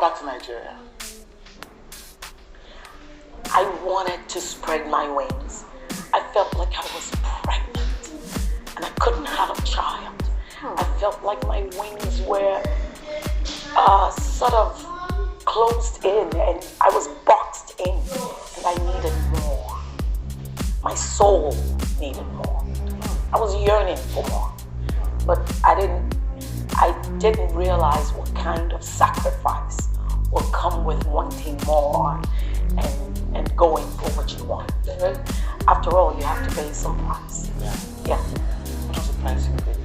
back to Nigeria. I wanted to spread my wings. I felt like I was pregnant and I couldn't have a child. I felt like my wings were sort of closed in and I was boxed in and I needed more. My soul needed more. I was yearning for more. But I didn't realize what kind of sacrifice will come with wanting more and going for what you want. After all, you have to pay some price. Yeah. What was the price you paid?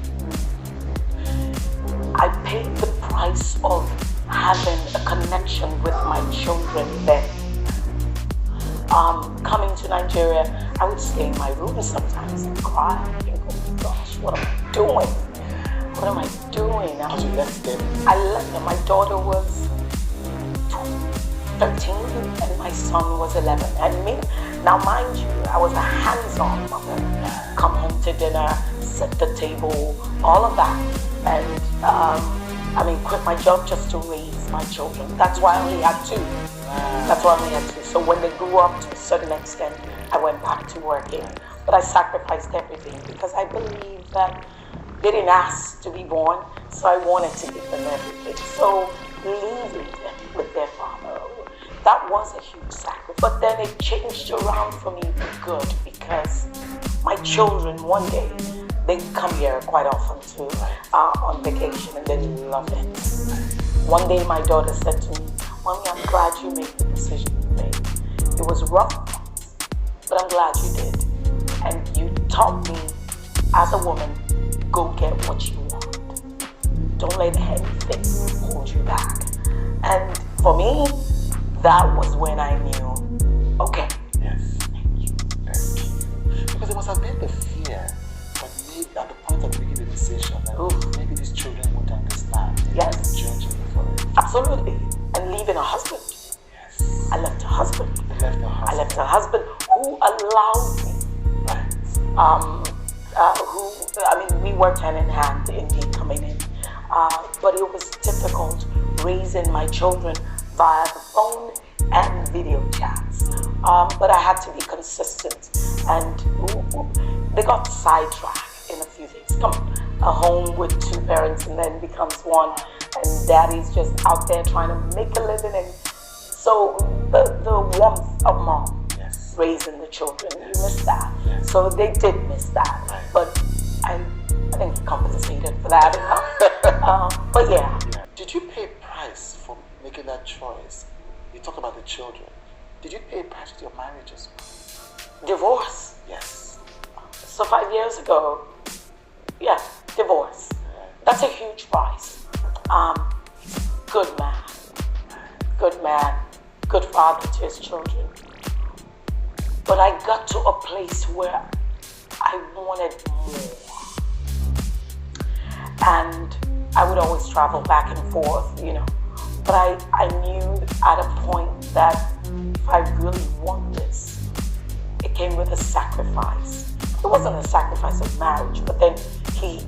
I paid the price of having a connection with my children then. Coming to Nigeria, I would stay in my room sometimes and cry and think, oh my gosh, what am I doing? What am I doing? Because you left them. I left them. My daughter was 13 and my son was 11. And me, now mind you, I was a hands-on mother. Come home to dinner, set the table, all of that. And quit my job just to raise my children. That's why I only had two. So when they grew up to a certain extent, I went back to working. But I sacrificed everything because I believe that they didn't ask to be born, so I wanted to give them everything. So leaving them with their father, that was a huge sacrifice. But then it changed around for me for good because my children, one day, they come here quite often too, on vacation, and they love it. One day my daughter said to me, Mommy, I'm glad you made the decision you made. It was rough, but I'm glad you did. And you taught me, as a woman, go get what you want. Don't let anything hold you back. And for me, that was when I knew, okay. Yes. Thank you. Because there must have been the fear, but maybe at the point of making the decision, that maybe these children won't understand. Yes. Judge me for it. Absolutely. And leaving a husband. Yes. I left a husband. I left a husband who allowed me. We worked hand in hand, indeed, coming in. But it was difficult raising my children via the phone and video chats. But I had to be consistent. And they got sidetracked in a few things. Come on, a home with two parents and then becomes one. And daddy's just out there trying to make a living. And so the warmth of mom raising the children, you miss that. So they did miss that. But I think compensated for that enough. But yeah. Did you pay a price for making that choice? You talk about the children. Did you pay a price with your marriage as well? Divorce. Yes. So 5 years ago, divorce. That's a huge price. Good man, good father to his children. But I got to a place where I wanted more. And I would always travel back and forth, But I knew at a point that if I really want this, it came with a sacrifice. It wasn't a sacrifice of marriage, but then he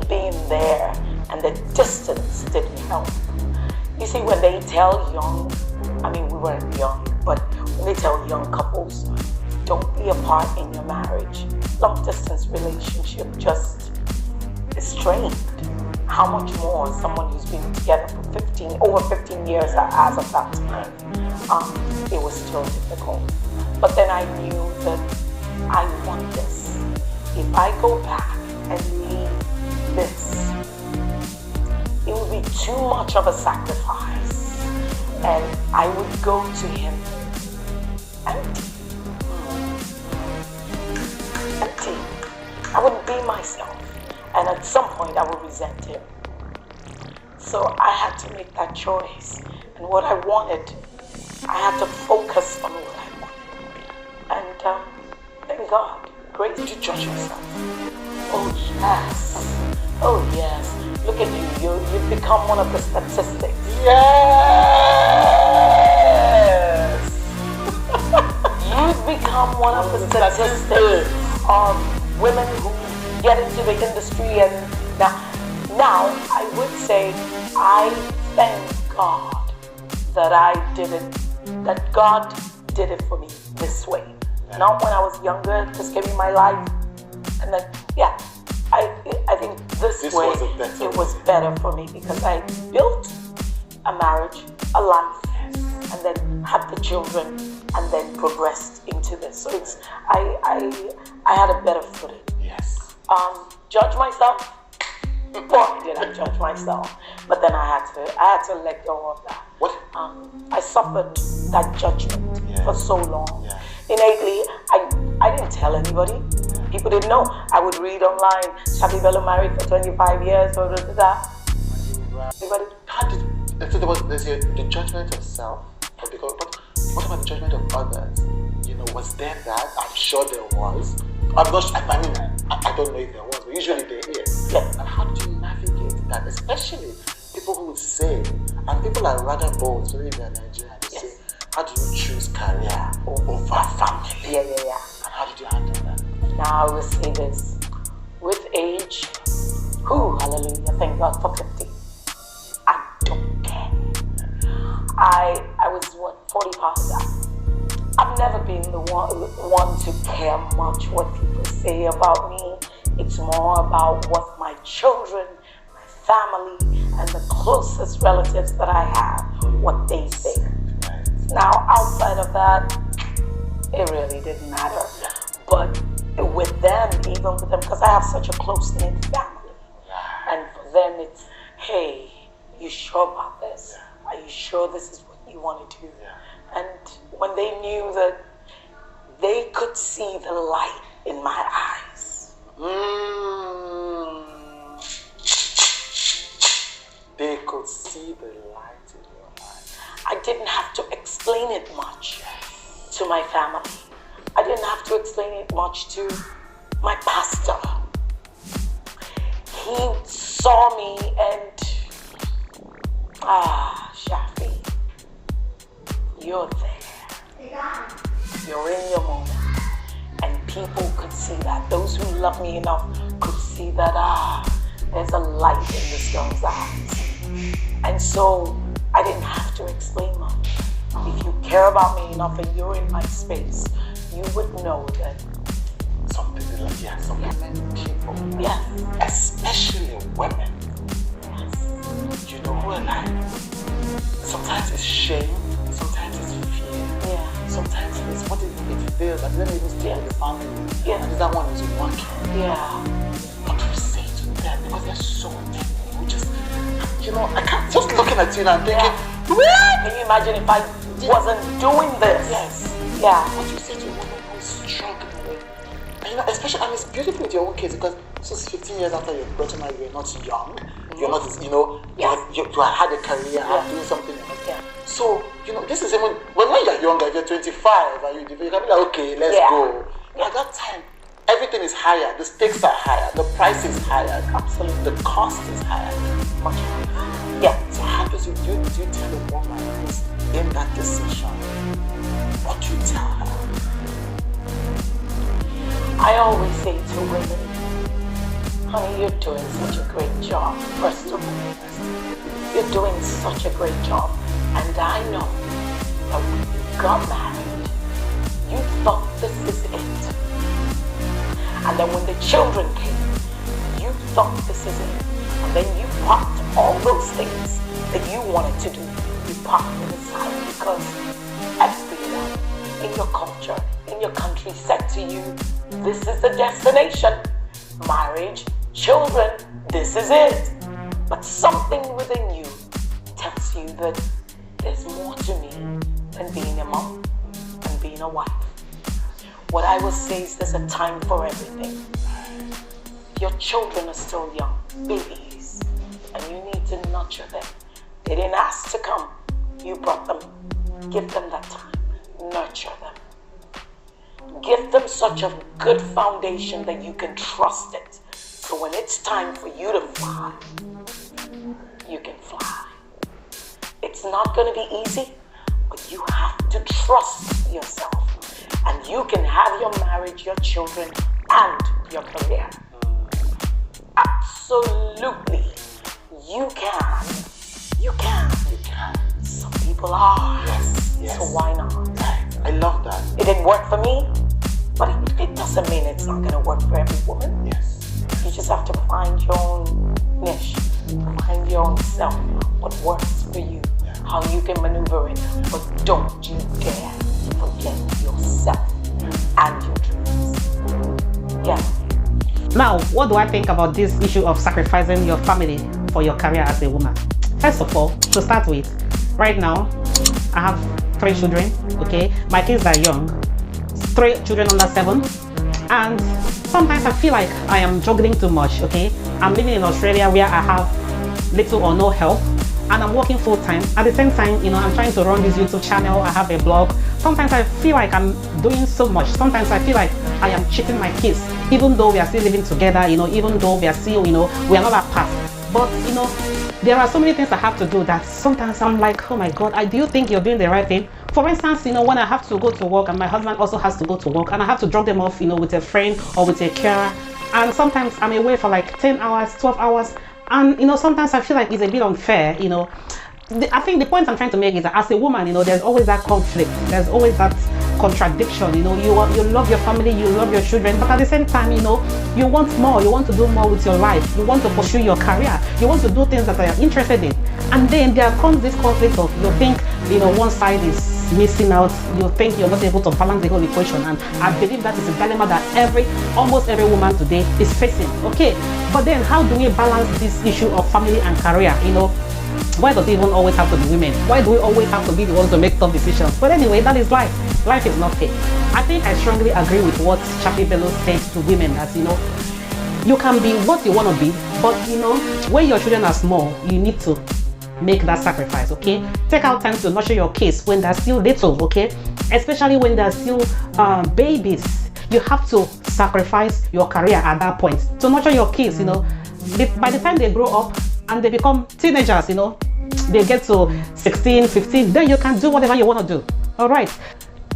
being there and the distance didn't help. You see, when they tell we weren't young, but when they tell young couples, don't be apart in your marriage, long distance relationship just is strained. How much more someone who's been together for over 15 years as of that time, it was still difficult. But then I knew that I want this. If I go back and leave this, it would be too much of a sacrifice. And I would go to him empty. I wouldn't be myself. And at some point I would resent him. So I had to make that choice. And what I wanted, I had to focus on what I wanted. And thank God, grace. Did you judge yourself? Oh yes. Look at you. You've become one of the statistics. Yes. You've become one of the statistics of women who get into the industry. And now I would say I thank God that that God did it for me this way. Not when I was younger, just gave me my life. And then, I think this way it was better for me because I built a marriage, a life, and then had the children, and then progressed into this. So I had a better footing. Yes. Judge myself? Boy, did I judge myself. But then I had to let go of that. What? I suffered that judgment for so long. Yeah. Innately, I didn't tell anybody. People didn't know. I would read online, Shaffy Bello married for 25 years, or that. Everybody. So there's the judgment of self, but what about the judgment of others? Was there that? I'm sure there was. I'm not. I don't know if there was, but usually there is. Yeah. And how do you navigate that? Especially people who would say, and people are rather bold, especially if they're Nigerian, they say, how do you choose career over family? Yeah. And how did you handle that? Now I will say this. With age, hallelujah, thank God for 50. I don't care. I was 40 past that. I've never been the one to care much what people say about me. It's more about what my children, my family, and the closest relatives that I have, what they say. Now, outside of that, it really didn't matter. But with them, even with them, because I have such a close-knit family, and for them it's, hey, you sure about this? Are you sure this is what you want to do? And when they knew that they could see the light in my eyes. They could see the light in your eyes. I didn't have to explain it much to my family. I didn't have to explain it much to my pastor. He saw me and, Shaffy, you're there. You're in your moment. And people could see that. Those who love me enough could see that, there's a light in this girl's eyes. And so I didn't have to explain much. If you care about me enough and you're in my space, you would know that something people. Yeah. Especially women. Yes. Who are like, sometimes it's shame, sometimes it's fear. Yeah. Sometimes it's what it feels like. Let me even stay with the family. Yeah. And that one is working. Yeah. What do you say to them? Because they're so different. We just, I can't, just looking at you and thinking, what? Can you imagine if I wasn't doing this? Yes. Yeah. What do you say to a woman who is struggling? And especially, and it's beautiful with your own kids because this is 15 years after you've gotten married, you're not young. Mm-hmm. You're not, you had a career, doing something else. Yeah. So, this is even, when you're younger, if you're 25, and you can be like, okay, let's go. At that time, everything is higher, the stakes are higher, the price is higher, absolutely, the cost is higher, much higher. Yeah. So how do you tell a woman who's in that decision? What do you tell her? I always say to women, honey, you're doing such a great job, first of all. You're doing such a great job. And I know that when you got married, you thought this is it. And then when the children came, you thought this is it. And then you parked all those things that you wanted to do. You parked them aside because everyone in your culture, in your country said to you, this is the destination. Marriage, children, this is it. But something within you tells you that there's more to me than being a mom and being a wife. What I will say is there's a time for everything. Your children are still young, babies, and you need to nurture them. They didn't ask to come. You brought them. Give them that time. Nurture them. Give them such a good foundation that you can trust it. So when it's time for you to fly, you can fly. It's not going to be easy, but you have to trust yourself. And you can have your marriage, your children, and your career. Absolutely. You can. You can. You can. people are. Yes. So why not? Right. I love that. It didn't work for me, but it doesn't mean it's not going to work for every woman. Yes. You just have to find your own niche, find your own self, what works for you, how you can maneuver it. But don't you dare forget yourself and your dreams. Yeah. Now, what do I think about this issue of sacrificing your family for your career as a woman? First of all, to start with, right now, I have 3 children, okay? My kids are young, 3 children under 7, and sometimes I feel like I am juggling too much, okay? I'm living in Australia where I have little or no help, and I'm working full-time. At the same time, I'm trying to run this YouTube channel, I have a blog. Sometimes I feel like I'm doing so much. Sometimes I feel like I am cheating my kids, even though we are still living together, even though we are still, we are not apart. But, there are so many things I have to do that sometimes I'm like, oh my God, do you think you're doing the right thing? For instance, when I have to go to work and my husband also has to go to work and I have to drop them off, with a friend or with a carer. And sometimes I'm away for like 10 hours, 12 hours. And, sometimes I feel like it's a bit unfair, I think the point I'm trying to make is that as a woman, there's always that conflict. There's always that contradiction. You love your family, you love your children, but at the same time, you want more. You want to do more with your life. You want to pursue your career. You want to do things that you're interested in. And then there comes this conflict of you think, one side is missing out. You think you're not able to balance the whole equation. And I believe that is a dilemma that almost every woman today is facing. Okay, but then how do we balance this issue of family and career? Why does it even always have to be women? Why do we always have to be the ones to make tough decisions? But anyway, that is life. Life is not fair. I think I strongly agree with what Shaffy Bello said to women that, you can be what you want to be, but, when your children are small, you need to make that sacrifice, okay? Take out time to nurture your kids when they're still little, okay? Especially when they're still babies. You have to sacrifice your career at that point to nurture your kids, By the time they grow up, and they become teenagers, they get to 16, 15, then you can do whatever you want to do. All right.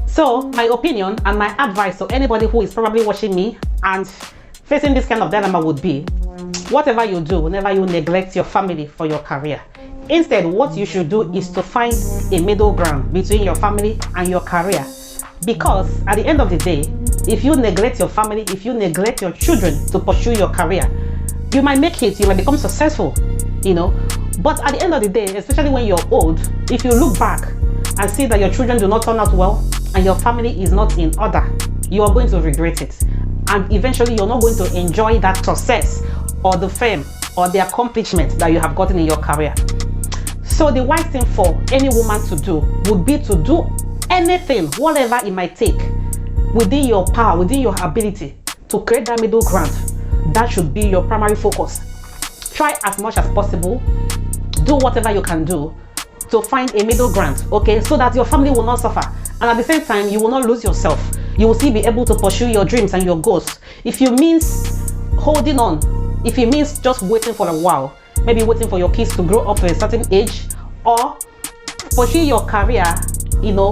So my opinion and my advice to anybody who is probably watching me and facing this kind of dilemma would be, whatever you do, whenever you neglect your family for your career, instead, what you should do is to find a middle ground between your family and your career. Because at the end of the day, if you neglect your family, if you neglect your children to pursue your career, you might make it, you might become successful, but at the end of the day, especially when you're old, if you look back and see that your children do not turn out well and your family is not in order, you are going to regret it, and eventually you're not going to enjoy that success or the fame or the accomplishment that you have gotten in your career. So the wise thing for any woman to do would be to do anything, whatever it might take, within your power, within your ability, to create that middle ground. That should be your primary focus. Try as much as possible, do whatever you can do to find a middle ground, okay, so that your family will not suffer, and at the same time you will not lose yourself. You will still be able to pursue your dreams and your goals. If it means holding on, if it means just waiting for a while, maybe waiting for your kids to grow up to a certain age, or pursue your career,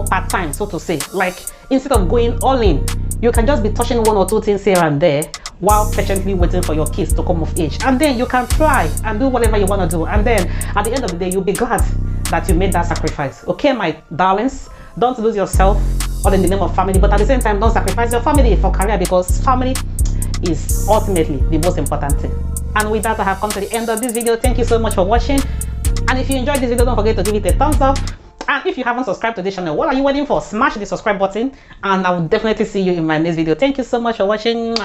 part-time, so to say, like instead of going all in, you can just be touching 1 or 2 things here and there while patiently waiting for your kids to come of age, and then you can fly and do whatever you want to do, and then at the end of the day you'll be glad that you made that sacrifice. Okay, my darlings, don't lose yourself all in the name of family, but at the same time don't sacrifice your family for career, because family is ultimately the most important thing. And with that, I have come to the end of this video. Thank you so much for watching, and if you enjoyed this video, don't forget to give it a thumbs up. And if you haven't subscribed to this channel, what are you waiting for? Smash the subscribe button, and I will definitely see you in my next video. Thank you so much for watching.